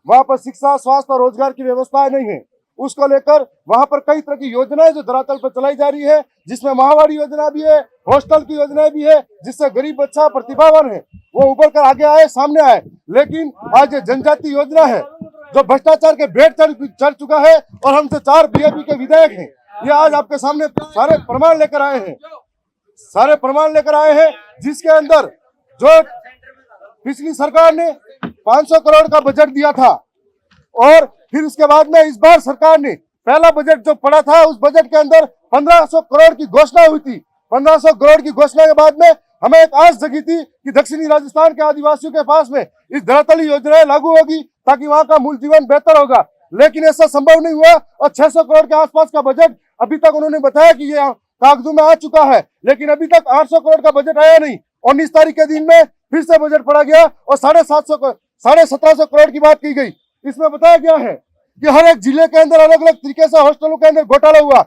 वहां पर शिक्षा, स्वास्थ्य और रोजगार की व्यवस्थाएं नहीं है। उसको लेकर वहां पर कई तरह की योजनाएं जो धरातल पर चलाई जा रही है, जिसमें महावाड़ी योजना भी है, हॉस्टल की योजनाएं भी है, जिससे गरीब बच्चा प्रतिभावान है वो उभर कर आगे आए, सामने आए। लेकिन आज ये जनजाति योजना है जो भ्रष्टाचार के भेंट चढ़ चुका है और हमसे 4 बीजेपी के विधायक हैं, ये आज आपके सामने सारे प्रमाण लेकर आए हैं, जिसके अंदर जो पिछली सरकार ने 500 करोड़ का बजट दिया था और फिर उसके बाद में इस बार सरकार ने पहला बजट जो पड़ा था उस बजट के अंदर 1500 करोड़ की घोषणा हुई थी। 1500 करोड़ की घोषणा के बाद में हमें एक आस जगी थी कि दक्षिणी राजस्थान के आदिवासियों के पास में इस धरातली योजनाएं लागू होगी ताकि वहां का मूल जीवन बेहतर होगा, लेकिन ऐसा संभव नहीं हुआ और 600 करोड़ के आसपास का बजट अभी तक उन्होंने बताया कि ये कागजों में आ चुका है, लेकिन अभी तक 800 करोड़ का बजट आया नहीं। 19 तारीख के दिन में फिर से बजट पड़ा गया और 1750 करोड़ की बात की गई। इसमें बताया गया है कि हर एक जिले के अंदर अलग अलग तरीके से हॉस्टलों के अंदर घोटाला हुआ।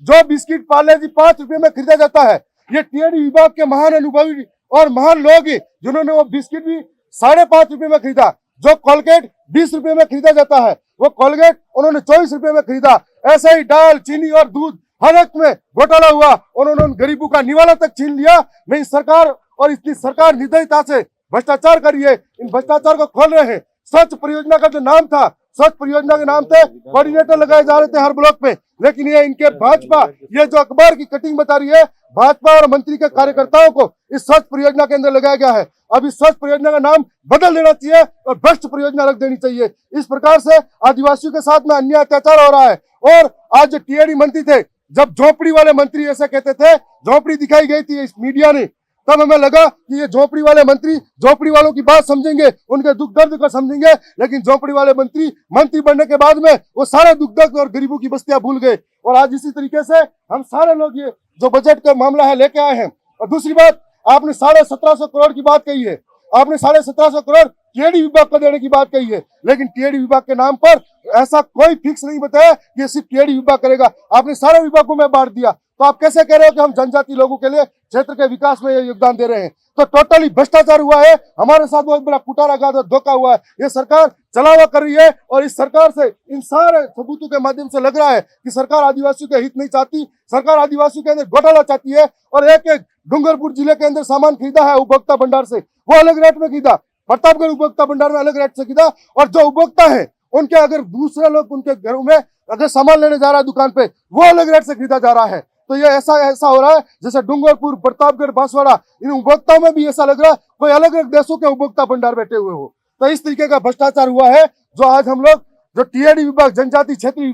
जो बिस्किट पार्ले जी 5 रुपए में खरीदा जाता है, ये टीएडी विभाग के महान अनुभवी और महान लोग हैं जिन्होंने वो बिस्किट भी 5.5 रुपए में खरीदा। जो कोलगेट 20 रुपए में खरीदा जाता है, वो कोलगेट उन्होंने 24 रुपए में खरीदा। ऐसे ही दाल, चीनी और दूध हर एक में घोटाला हुआ। उन्होंने गरीबों का निवाला तक छीन लिया। मैं इस सरकार और इसकी सरकार निर्दयता से भ्रष्टाचार कर रही है, इन भ्रष्टाचार को खोल रहे हैं। स्वच्छ परियोजना का जो नाम था, स्वच्छ परियोजना के नाम से कोऑर्डिनेटर लगाए जा रहे थे हर ब्लॉक में, लेकिन ये इनके भाजपा, ये जो अखबार की कटिंग बता रही है, भाजपा और मंत्री के कार्यकर्ताओं को इस स्वच्छ परियोजना के अंदर लगाया गया है। अब इस स्वच्छ परियोजना का नाम बदल देना चाहिए और भ्रष्ट परियोजना रख देनी चाहिए। इस प्रकार से आदिवासियों के साथ में अन्याय अत्याचार हो रहा है। और आज जो टीएडी मंत्री थे, जब झोपड़ी वाले मंत्री ऐसे कहते थे, झोपड़ी दिखाई गई थी इस मीडिया ने, तब हमें लगा कि ये झोपड़ी वाले मंत्री झोपड़ी वालों की बात समझेंगे, उनके दुख दर्द को समझेंगे, लेकिन झोपड़ी वाले मंत्री बनने के बाद में वो सारे दुख दर्द और गरीबों की बस्तियां भूल गए। और आज इसी तरीके से हम सारे लोग ये जो बजट का मामला है लेके आए हैं। और दूसरी बात, आपने 1750 करोड़ की बात कही है, आपने 1750 करोड़ टीएडी विभाग को देने की बात कही है, लेकिन टीएडी विभाग के नाम पर ऐसा कोई फिक्स नहीं बताया कि सिर्फ टीएडी विभाग करेगा। आपने सारे विभागों में बांट दिया, तो आप कैसे कह रहे हो कि हम जनजाति लोगों के लिए क्षेत्र के विकास में योगदान दे रहे हैं? तो टोटली भ्रष्टाचार हुआ है, हमारे साथ बहुत बड़ा कुटाराघात और धोखा हुआ है। ये सरकार चलावा कर रही है और इस सरकार से इन सारे सबूतों के माध्यम से लग रहा है कि सरकार आदिवासियों के हित नहीं चाहती, सरकार आदिवासियों के अंदर घोटाला चाहती है। और एक डूंगरपुर जिले के अंदर सामान खरीदा है उपभोक्ता भंडार से, वो अलग रेट में खरीदा, प्रतापगढ़ उपभोक्ता भंडार में अलग रेट से खरीदा। और जो उपभोक्ता है उनके अगर दूसरे लोग उनके घरों में अगर सामान लेने जा रहा है दुकान पे, वो अलग रेट से खरीदा जा रहा है। तो ये ऐसा हो रहा है जैसे डूंगरपुर, प्रतापगढ़, बांसवाड़ा, इन उपभोक्ताओं में भी ऐसा लग रहा है कोई अलग अलग देशों के उपभोक्ता भंडार बैठे हुए हो। तो इस तरीके का भ्रष्टाचार हुआ है, जो आज हम लोग जो टीएडी विभाग, जनजाति क्षेत्रीय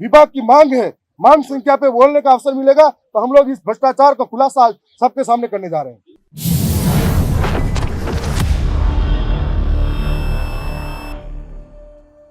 विभाग की मांग संख्या पे बोलने का अवसर मिलेगा, तो हम लोग इस भ्रष्टाचार का खुलासा सबके सामने करने जा रहे हैं।